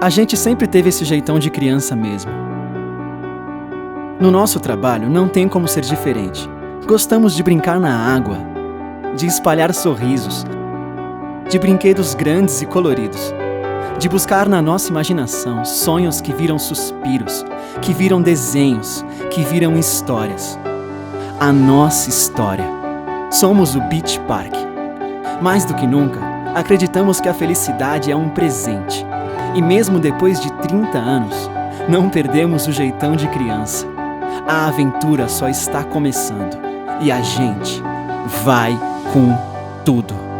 A gente sempre teve esse jeitão de criança mesmo. No nosso trabalho não tem como ser diferente. Gostamos de brincar na água, de espalhar sorrisos, de brinquedos grandes e coloridos, de buscar na nossa imaginação sonhos que viram suspiros, que viram desenhos, que viram histórias. A nossa história. Somos o Beach Park. Mais do que nunca, acreditamos que a felicidade é um presente. E mesmo depois de 30 anos, não perdemos o jeitão de criança. A aventura só está começando. E a gente vai com tudo.